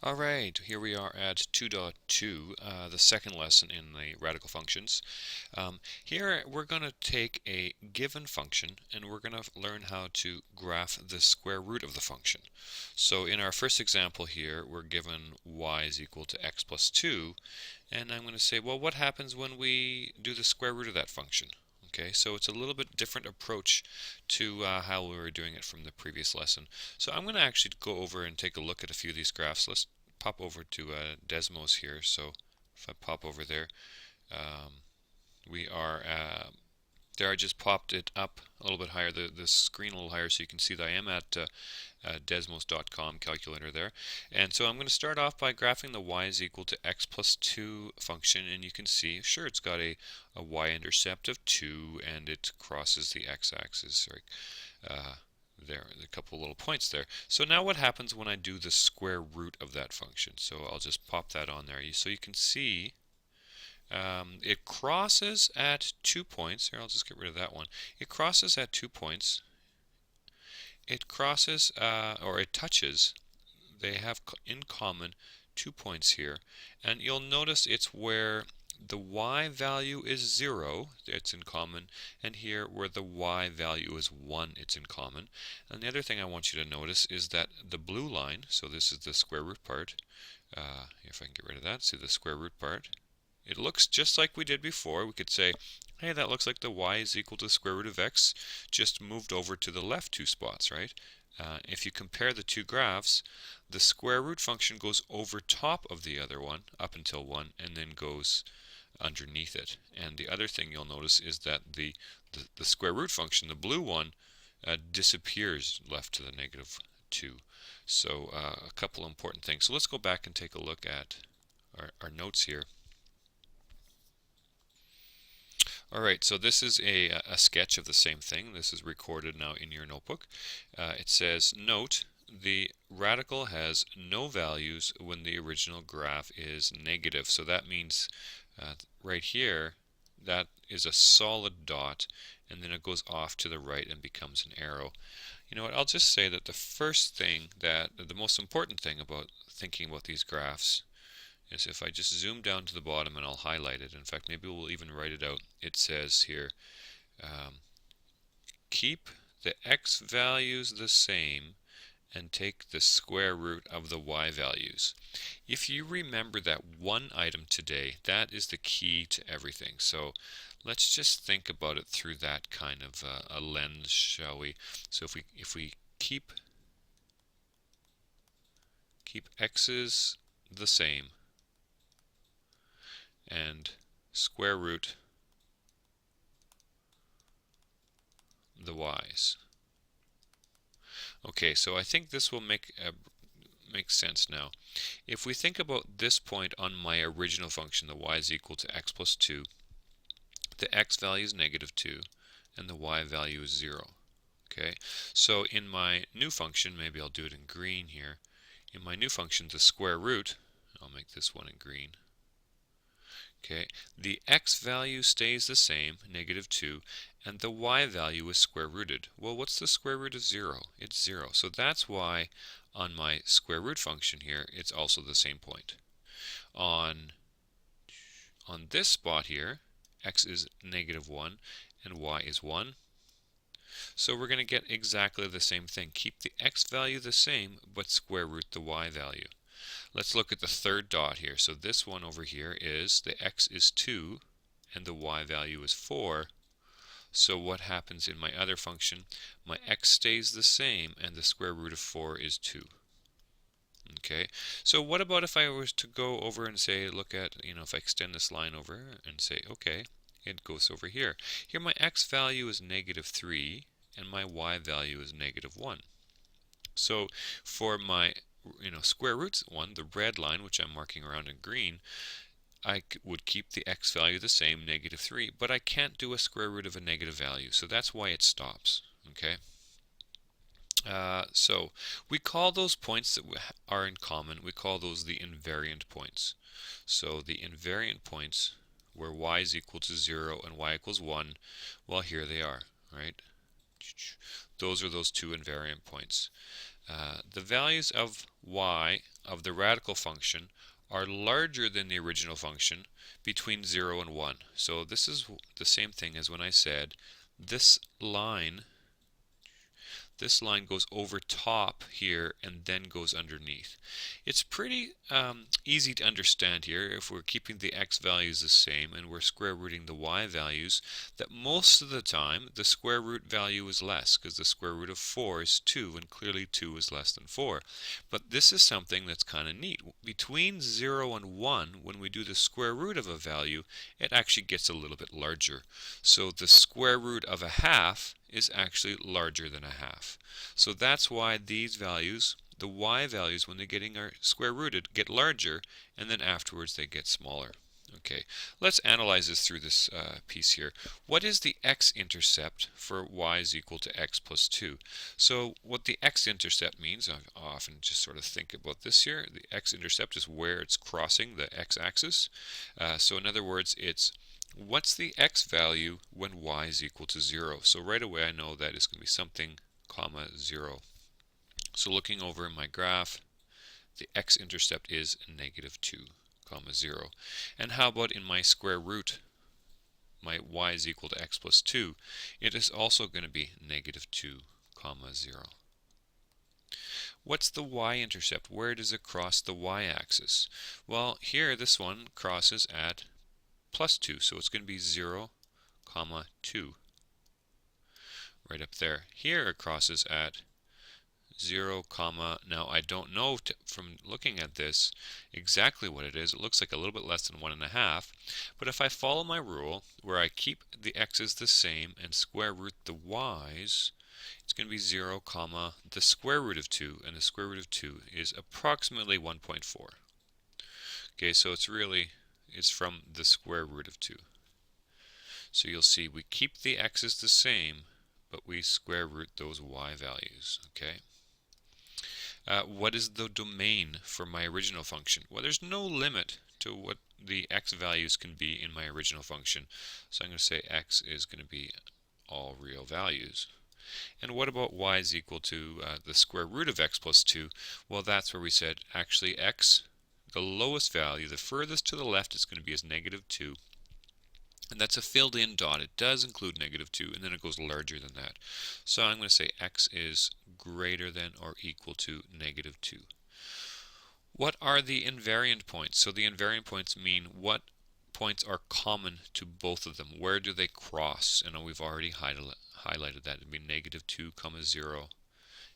All right, here we are at 2.2, the second lesson in the radical functions. Here we're going to take a given function and we're going to learn how to graph the square root of the function. So in our first example here, we're given y is equal to x plus 2, and I'm going to say, well, what happens when we do the square root of that function? Okay, so it's a little bit different approach to how we were doing it from the previous lesson. So I'm going to actually go over and take a look at a few of these graphs. Let's pop over to Desmos here. So if I pop over there, um, we are there. I just popped it up a little bit higher, the screen a little higher, so you can see that I am at desmos.com calculator there. And so I'm going to start off by graphing the y is equal to x plus 2 function, and you can see, sure, it's got a y-intercept of 2, and it crosses the x-axis. There are a couple little points there. So now what happens when I do the square root of that function? So I'll just pop that on there. So you can see it crosses at 2 points. Here, I'll just get rid of that one. It crosses at 2 points. It crosses, or it touches. They have in common 2 points here. And you'll notice it's where the y value is 0, it's in common, and here where the y value is 1, it's in common. And the other thing I want you to notice is that the blue line, so this is the square root part, if I can get rid of that, see the square root part, it looks just like we did before. We could say, hey, that looks like the y is equal to the square root of x, just moved over to the left 2 spots, right? If you compare the two graphs, the square root function goes over top of the other one, up until 1, and then goes underneath it. And the other thing you'll notice is that the square root function, the blue one, disappears left to the negative 2. So a couple important things. So let's go back and take a look at our notes here. Alright, so this is a sketch of the same thing. This is recorded now in your notebook. It says, note, the radical has no values when the original graph is negative. So that means right here, that is a solid dot, and then it goes off to the right and becomes an arrow. You know what, I'll just say that the first thing, the most important thing about thinking about these graphs is if I just zoom down to the bottom and I'll highlight it. In fact, maybe we'll even write it out. It says here, keep the x values the same and take the square root of the y values. If you remember that one item today, that is the key to everything. So let's just think about it through that kind of a lens, shall we? So if we keep x's the same and square root the y's. Okay, so I think this will make sense now. If we think about this point on my original function, the y is equal to x plus 2, the x value is negative 2, and the y value is 0. Okay, so in my new function, maybe I'll do it in green here. In my new function, the square root, I'll make this one in green. Okay, the x value stays the same, negative 2, and the y value is square rooted. Well, what's the square root of 0? It's 0. So that's why on my square root function here, it's also the same point. On this spot here, x is negative 1 and y is 1. So we're going to get exactly the same thing. Keep the x value the same, but square root the y value. Let's look at the third dot here. So this one over here is the x is 2 and the y value is 4. So what happens in my other function? My x stays the same and the square root of 4 is 2. Okay, so what about if I was to go over and say, look at, if I extend this line over and say, okay, it goes over here. Here my x value is negative 3 and my y value is negative 1. So for my square roots one, the red line, which I'm marking around in green, I would keep the x value the same, negative 3, but I can't do a square root of a negative value, so that's why it stops. Okay. So we call those points that are in common, we call those the invariant points. So the invariant points where y is equal to 0 and y equals 1, well, here they are, right? Those are those two invariant points. The values of y of the radical function are larger than the original function between 0 and 1. So this is the same thing as when I said this line goes over top here and then goes underneath. It's pretty easy to understand here if we're keeping the x values the same and we're square rooting the y values, that most of the time the square root value is less, because the square root of 4 is 2 and clearly 2 is less than 4. But this is something that's kind of neat. Between 0 and 1, when we do the square root of a value, it actually gets a little bit larger. So the square root of a half is actually larger than a half. So that's why these values, the y values, when they're getting square rooted, get larger, and then afterwards they get smaller. Okay, let's analyze this through this piece here. What is the x-intercept for y is equal to x plus 2? So what the x-intercept means, I often just sort of think about this here. The x-intercept is where it's crossing the x-axis. So in other words, it's what's the x value when y is equal to 0? So right away I know that it's going to be something, comma, 0. So looking over in my graph, the x-intercept is negative 2, comma, 0. And how about in my square root? My y is equal to x plus 2. It is also going to be negative 2, comma, 0. What's the y-intercept? Where does it cross the y-axis? Well, here this one crosses at plus 2, so it's going to be 0, comma, 2. Right up there. Here it crosses at 0, comma, now I don't know from looking at this exactly what it is. It looks like a little bit less than 1.5, but if I follow my rule where I keep the x's the same and square root the y's, it's going to be 0, comma, the square root of 2, and the square root of 2 is approximately 1.4. Okay, so it's from the square root of 2. So you'll see we keep the x's the same, but we square root those y values. Okay. What is the domain for my original function? Well, there's no limit to what the x values can be in my original function. So I'm going to say x is going to be all real values. And what about y is equal to the square root of x plus 2? Well, that's where we said actually x, the lowest value, the furthest to the left, is going to be as negative 2. And that's a filled in dot. It does include negative 2, and then it goes larger than that. So I'm going to say x is greater than or equal to negative 2. What are the invariant points? So the invariant points mean what points are common to both of them. Where do they cross? And we've already highlighted that. It would be negative 2, comma, 0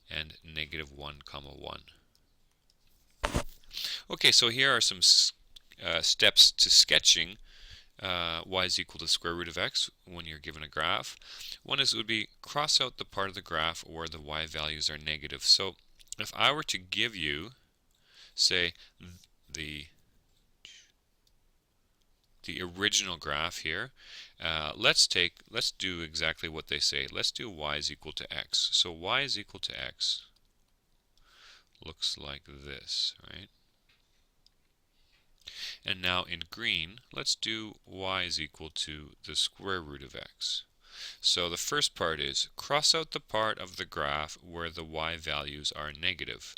and negative 1, comma, 1. Okay, so here are some steps to sketching y is equal to the square root of x when you're given a graph. One would be cross out the part of the graph where the y values are negative. So if I were to give you, say, the original graph here, let's do exactly what they say. Let's do y is equal to x. So y is equal to x looks like this, right? And now in green, let's do y is equal to the square root of x. So the first part is cross out the part of the graph where the y values are negative.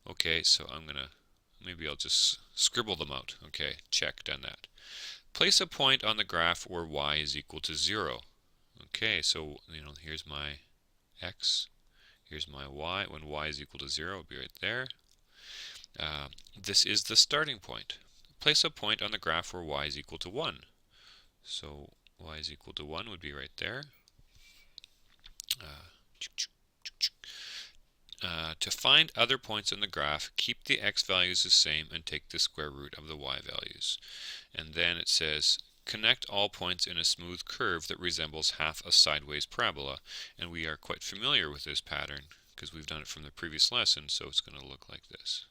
Okay, so maybe I'll just scribble them out. Okay, check, done that. Place a point on the graph where y is equal to 0. Okay, so here's my x, here's my y. When y is equal to 0, it'll be right there. This is the starting point. Place a point on the graph where y is equal to 1. So y is equal to 1 would be right there. To find other points in the graph, keep the x values the same and take the square root of the y values. And then it says, connect all points in a smooth curve that resembles half a sideways parabola. And we are quite familiar with this pattern because we've done it from the previous lesson, so it's going to look like this.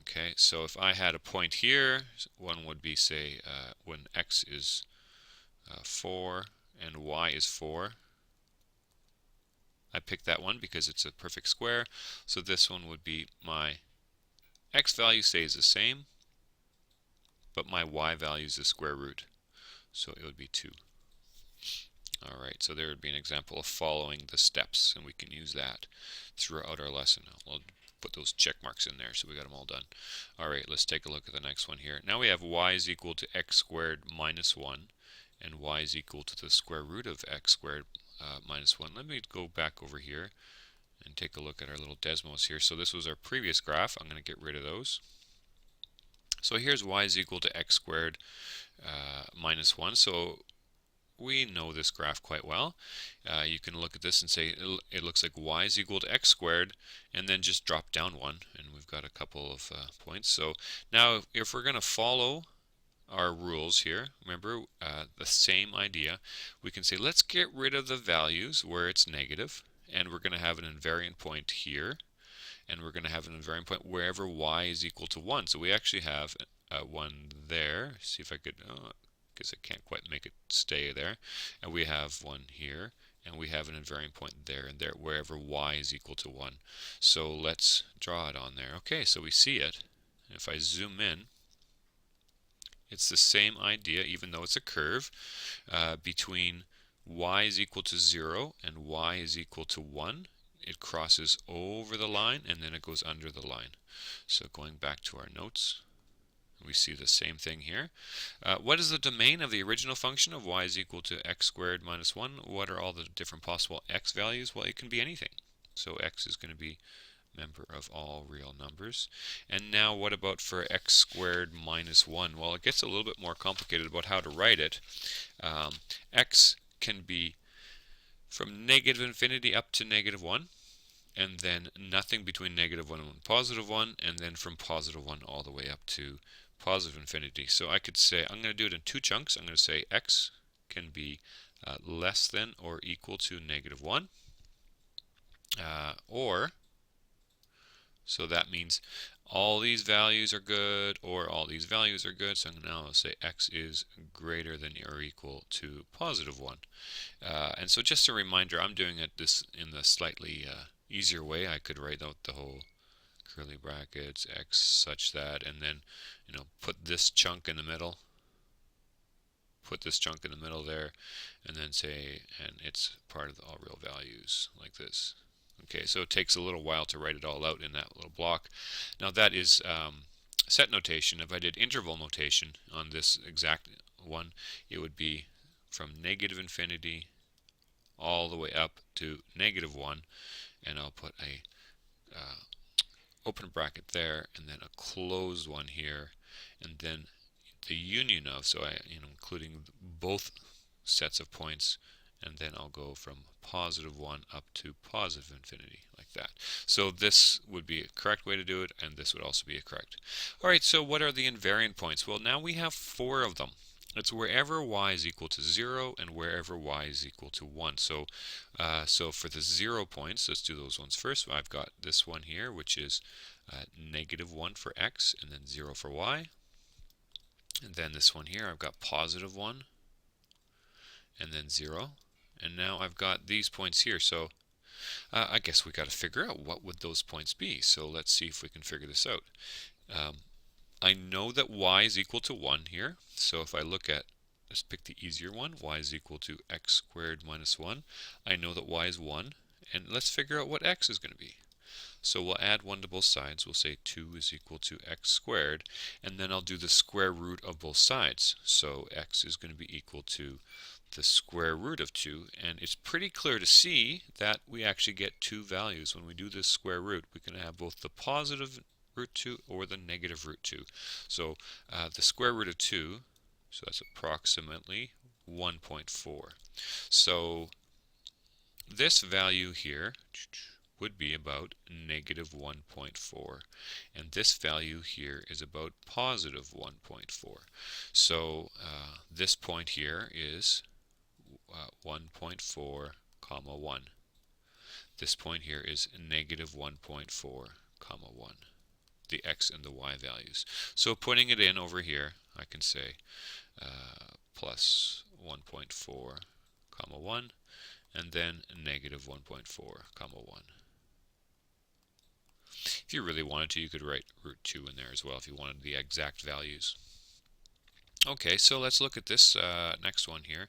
Okay, so if I had a point here, one would be, say, when x is 4 and y is 4. I picked that one because it's a perfect square. So this one would be my x value stays the same, but my y value is the square root. So it would be 2. Alright, so there would be an example of following the steps, and we can use that throughout our lesson. I'll put those check marks in there so we got them all done. Alright, let's take a look at the next one here. Now we have y is equal to x squared minus 1 and y is equal to the square root of x squared minus 1. Let me go back over here and take a look at our little Desmos here. So this was our previous graph. I'm going to get rid of those. So here's y is equal to x squared minus 1. So we know this graph quite well. You can look at this and say it looks like y is equal to x squared, and then just drop down 1, and we've got a couple of points. So now if we're going to follow our rules here, remember the same idea, we can say let's get rid of the values where it's negative, and we're going to have an invariant point here, and we're going to have an invariant point wherever y is equal to 1. So we actually have 1 there. See if I could, because I can't quite make it stay there. And we have 1 here, and we have an invariant point there and there wherever y is equal to 1. So let's draw it on there. Okay, so we see it. If I zoom in, it's the same idea, even though it's a curve, between y is equal to 0 and y is equal to 1. It crosses over the line and then it goes under the line. So going back to our notes, we see the same thing here. What is the domain of the original function of y is equal to x squared minus 1? What are all the different possible x values? Well, it can be anything. So x is going to be a member of all real numbers. And now what about for x squared minus 1? Well, it gets a little bit more complicated about how to write it. X can be from negative infinity up to negative 1, and then nothing between negative 1 and positive 1, and then from positive 1 all the way up to positive infinity. So I could say, I'm going to do it in 2 chunks. I'm going to say x can be less than or equal to negative 1, so that means all these values are good or all these values are good. So now I'll say x is greater than or equal to positive 1. And so just a reminder, I'm doing it this in the slightly easier way. I could write out the whole curly brackets x such that, and then put this chunk in the middle, put this chunk in the middle there, and then say, and it's part of the all real values like this. Okay, so it takes a little while to write it all out in that little block. Now that is set notation. If I did interval notation on this exact one, it would be from negative infinity all the way up to negative 1, and I'll put a open bracket there and then a closed one here, and then the union of, so including both sets of points, and then I'll go from positive 1 up to positive infinity like that. So this would be a correct way to do it, and this would also be a correct. Alright, so what are the invariant points? Well, now we have 4 of them. It's wherever y is equal to 0 and wherever y is equal to 1. So, for the 0 points, let's do those ones first. I've got this one here, which is negative 1 for x, and then 0 for y. And then this one here, I've got positive 1, and then 0. And now I've got these points here. So I guess we got to figure out what would those points be. So let's see if we can figure this out. I know that y is equal to 1 here. So if I look at, let's pick the easier one, y is equal to x squared minus 1. I know that y is 1. And let's figure out what x is going to be. So we'll add 1 to both sides. We'll say 2 is equal to x squared. And then I'll do the square root of both sides. So x is going to be equal to the square root of 2, and it's pretty clear to see that we actually get 2 values. When we do this square root, we can have both the positive root 2 or the negative root 2. So the square root of 2, so that's approximately 1.4. So this value here would be about negative 1.4, and this value here is about positive 1.4. So this point here is 1.4 comma 1. This point here is negative 1.4 comma 1, the x and the y values. So putting it in over here, I can say plus 1.4 comma 1, and then negative 1.4 comma 1. If you really wanted to, you could write root 2 in there as well if you wanted the exact values. Okay, so let's look at this next one here.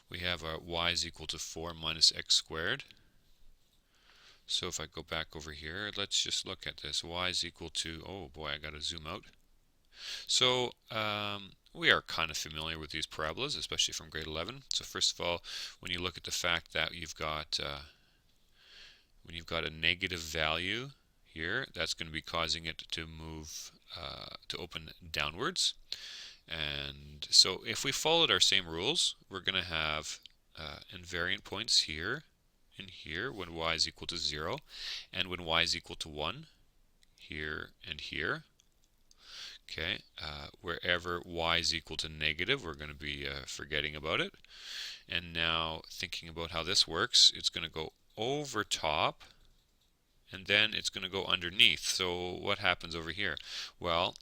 We have y is equal to 4 minus x squared. So if I go back over here, let's just look at this. Y is equal to, oh boy, I got to zoom out. So we are kind of familiar with these parabolas, especially from grade 11. So first of all, when you look at the fact that when you've got a negative value here, that's going to be causing it to move, to open downwards. And so if we followed our same rules, we're going to have invariant points here and here when y is equal to 0, and when y is equal to 1, here and here. Okay, wherever y is equal to negative, we're going to be forgetting about it. And now thinking about how this works, it's going to go over top, and then it's going to go underneath. So what happens over here? Well,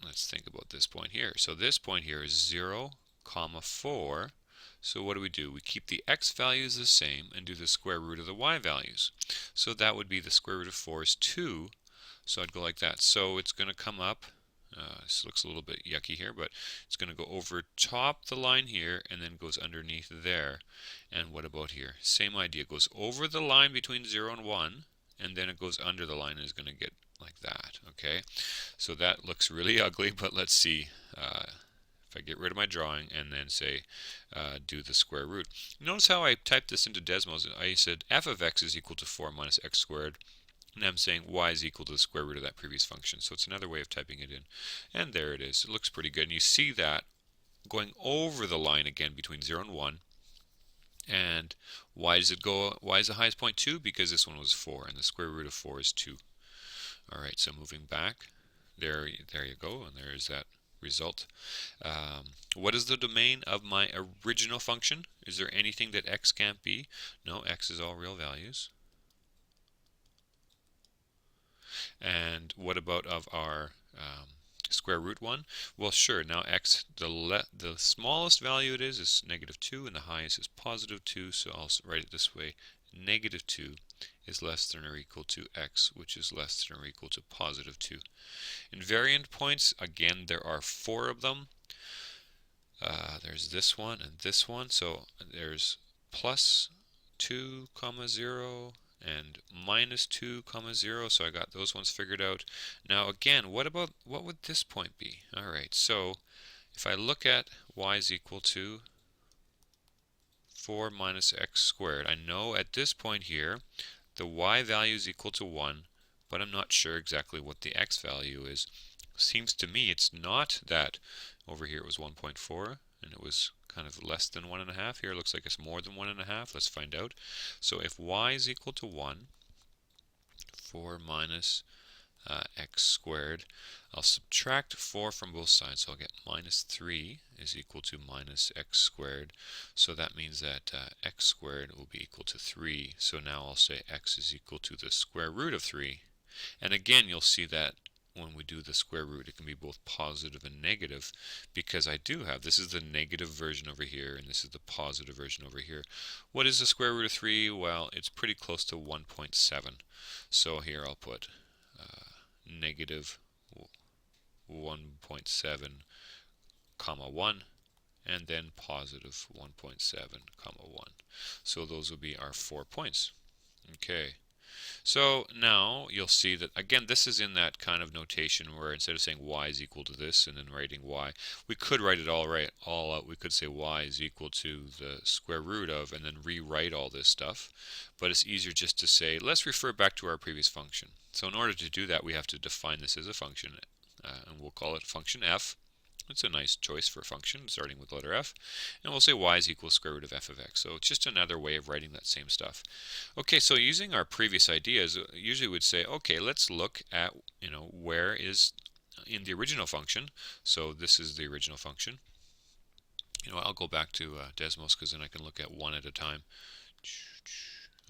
let's think about this point here. So this point here is 0, 4. So what do? We keep the x values the same and do the square root of the y values. So that would be the square root of 4 is 2. So I'd go like that. So it's going to come up. This looks a little bit yucky here, but it's going to go over top the line here and then goes underneath there. And what about here? Same idea. It goes over the line between 0 and 1, and then it goes under the line and is going to get like that. Okay, so that looks really ugly, but let's see. If I get rid of my drawing and then say do the square root. Notice how I typed this into Desmos. I said f of x is equal to 4 minus x squared. And I'm saying y is equal to the square root of that previous function. So it's another way of typing it in. And there it is. It looks pretty good. And you see that going over the line again between 0 and 1. And why does it go? Why is the highest point 2? Because this one was 4, and the square root of 4 is 2. All right, so moving back, there you go, and there is that result. What is the domain of my original function? Is there anything that x can't be? No, x is all real values. And what about of our square root one? Well, sure. Now x, the smallest value it is negative 2, and the highest is positive 2. So I'll write it this way: negative 2 is less than or equal to x, which is less than or equal to positive 2. Invariant points, again, there are 4 of them. There's this one and this one. So there's plus 2, 0, and minus 2, 0. So I got those ones figured out. Now again, what would this point be? All right, so if I look at y is equal to 4 minus x squared, I know at this point here the y value is equal to 1, but I'm not sure exactly what the x value is. Seems to me it's not that. Over here it was 1.4, and it was kind of less than 1.5. Here it looks like it's more than 1.5. Let's find out. So if y is equal to 1, 4 minus x squared, I'll subtract 4 from both sides, so I'll get minus 3 is equal to minus x squared. So that means that x squared will be equal to 3. So now I'll say x is equal to the square root of 3. And again, you'll see that when we do the square root, it can be both positive and negative, because I do have, this is the negative version over here, and this is the positive version over here. What is the square root of 3? Well, it's pretty close to 1.7. So here I'll put negative 1.7, comma 1, and then positive 1.7, comma 1. So those will be our 4 points. Okay. So now you'll see that, again, this is in that kind of notation where instead of saying y is equal to this and then writing y, we could write it all out. We could say y is equal to the square root of, and then rewrite all this stuff. But it's easier just to say, let's refer back to our previous function. So in order to do that, we have to define this as a function, and we'll call it function f. It's a nice choice for a function, starting with letter f. And we'll say y is equal to square root of f of x. So it's just another way of writing that same stuff. Okay, so using our previous ideas, usually we'd say, okay, let's look at, where is in the original function. So this is the original function. I'll go back to Desmos, because then I can look at one at a time.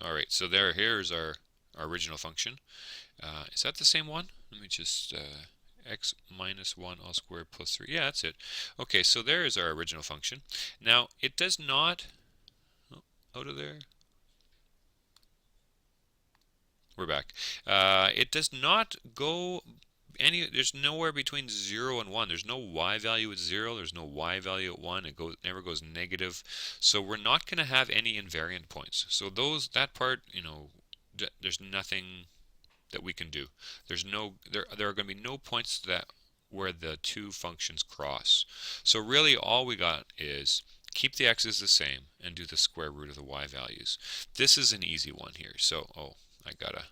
All right, so here's our original function. Is that the same one? Let me just... x minus 1 all squared plus 3. Yeah, that's it. Okay, so there is our original function. Now, it does not... Oh, out of there. We're back. It does not go there's nowhere between 0 and 1. There's no y value at 0. There's no y value at 1. It never goes negative. So we're not going to have any invariant points. So that part, there's nothing that we can do. There are going to be no points that where the two functions cross. So really all we got is keep the x's the same and do the square root of the y values. This is an easy one here. So I gotta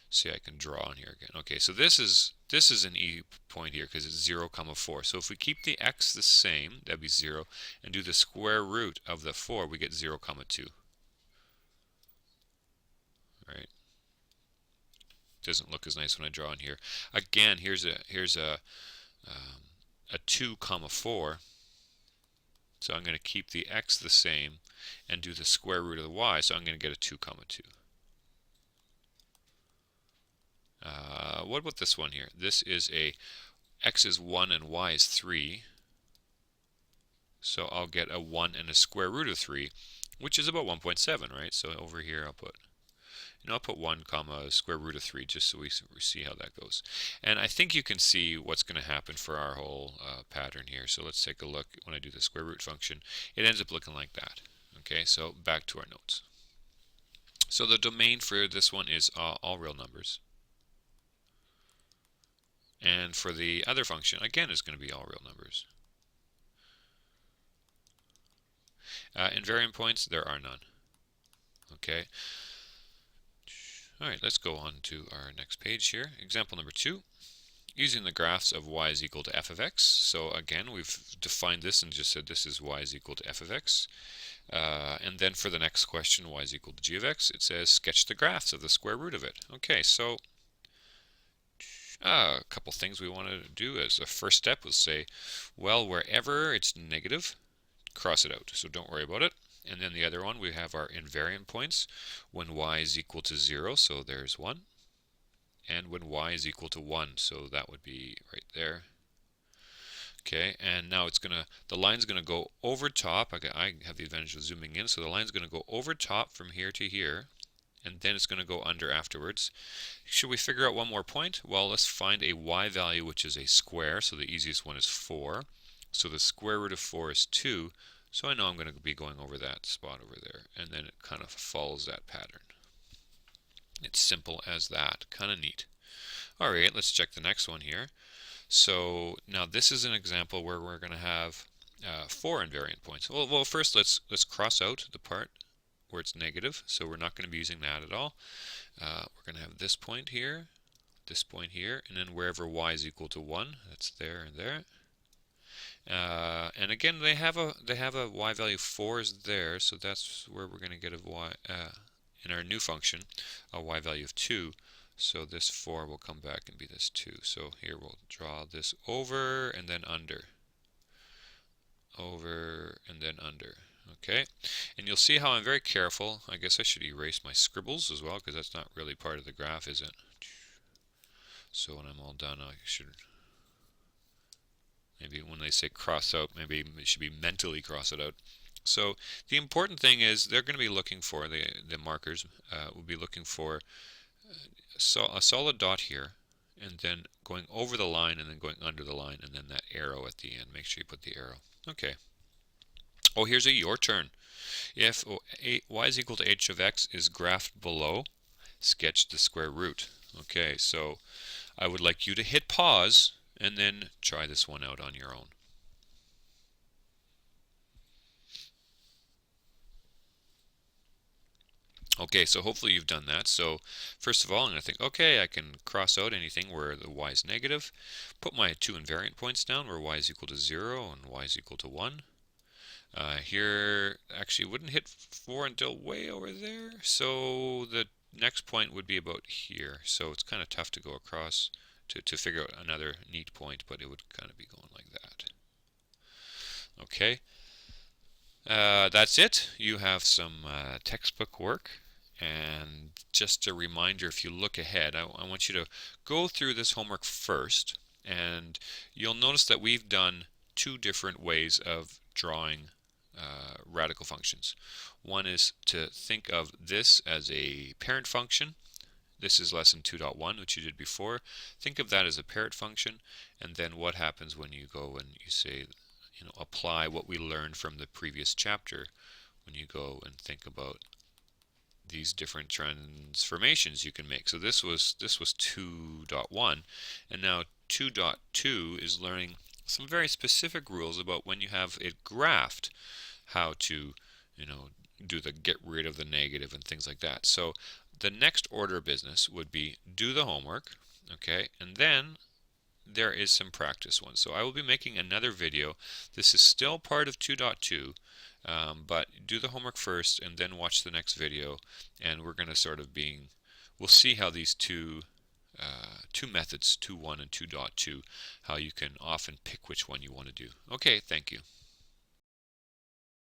see, I can draw on here again. Okay, so this is an e point here because it's 0, 4. So if we keep the x the same, that'd be 0, and do the square root of the 4, we get 0, 2. Right? Doesn't look as nice when I draw in here. Again, here's a 2, 4. So I'm going to keep the x the same and do the square root of the y. So I'm going to get a 2, 2. What about this one here? This is a x is 1 and y is 3. So I'll get a 1 and a square root of 3, which is about 1.7, right? So over here I'll put 1 comma square root of 3 just so we see how that goes. And I think you can see what's going to happen for our whole pattern here. So let's take a look. When I do the square root function, it ends up looking like that. Okay, so back to our notes. So the domain for this one is all real numbers. And for the other function, again, it's going to be all real numbers. Invariant points, there are none. Okay. Alright, let's go on to our next page here. Example number 2. Using the graphs of y is equal to f of x. So again, we've defined this and just said this is y is equal to f of x. And then for the next question, y is equal to g of x, it says sketch the graphs of the square root of it. Okay, so a couple things we want to do as a first step was say, well, wherever it's negative, cross it out. So don't worry about it. And then the other one, we have our invariant points when y is equal to 0, so there's 1. And when y is equal to 1, so that would be right there. Okay, and now the line's gonna go over top. I have the advantage of zooming in, so the line's gonna go over top from here to here, and then it's gonna go under afterwards. Should we figure out one more point? Well, let's find a y value which is a square, so the easiest one is 4. So the square root of 4 is 2. So I know I'm going to be going over that spot over there, and then it kind of follows that pattern. It's simple as that. Kind of neat. Alright, let's check the next one here. So now this is an example where we're going to have 4 invariant points. Well, first let's cross out the part where it's negative, so we're not going to be using that at all. We're going to have this point here, and then wherever y is equal to 1, that's there and there. And again, they have a y value 4 is there, so that's where we're going to get a y in our new function, a y value of 2. So this 4 will come back and be this 2. So here we'll draw this over and then under, over and then under. Okay, and you'll see how I'm very careful. I guess I should erase my scribbles as well because that's not really part of the graph, is it? So when I'm all done, I should. Maybe when they say cross out, maybe it should be mentally cross it out. So the important thing is they're going to be looking for, the markers will be looking for a solid dot here, and then going over the line, and then going under the line, and then that arrow at the end. Make sure you put the arrow. Okay. Oh, here's a your turn. If y is equal to h of x is graphed below, sketch the square root. Okay, so I would like you to hit pause and then try this one out on your own. Okay, so hopefully you've done that. So first of all, I'm going to think, okay, I can cross out anything where the y is negative, put my 2 invariant points down where y is equal to 0 and y is equal to 1. Here, actually wouldn't hit 4 until way over there, so the next point would be about here. So it's kind of tough to go across to figure out another neat point, but it would kind of be going like that. Okay, that's it. You have some textbook work, and just a reminder, if you look ahead, I want you to go through this homework first, and you'll notice that we've done 2 different ways of drawing radical functions. One is to think of this as a parent function. This is lesson 2.1, which you did before. Think of that as a parent function, and then what happens when you go and you say, apply what we learned from the previous chapter when you go and think about these different transformations you can make. So this was 2.1, and now 2.2 is learning some very specific rules about when you have it graphed, how to, do the get rid of the negative and things like that. So the next order of business would be do the homework, okay, and then there is some practice ones. So I will be making another video. This is still part of 2.2, but do the homework first and then watch the next video, and we're going to we'll see how these two methods, 2.1 and 2.2, how you can often pick which one you want to do. Okay, thank you.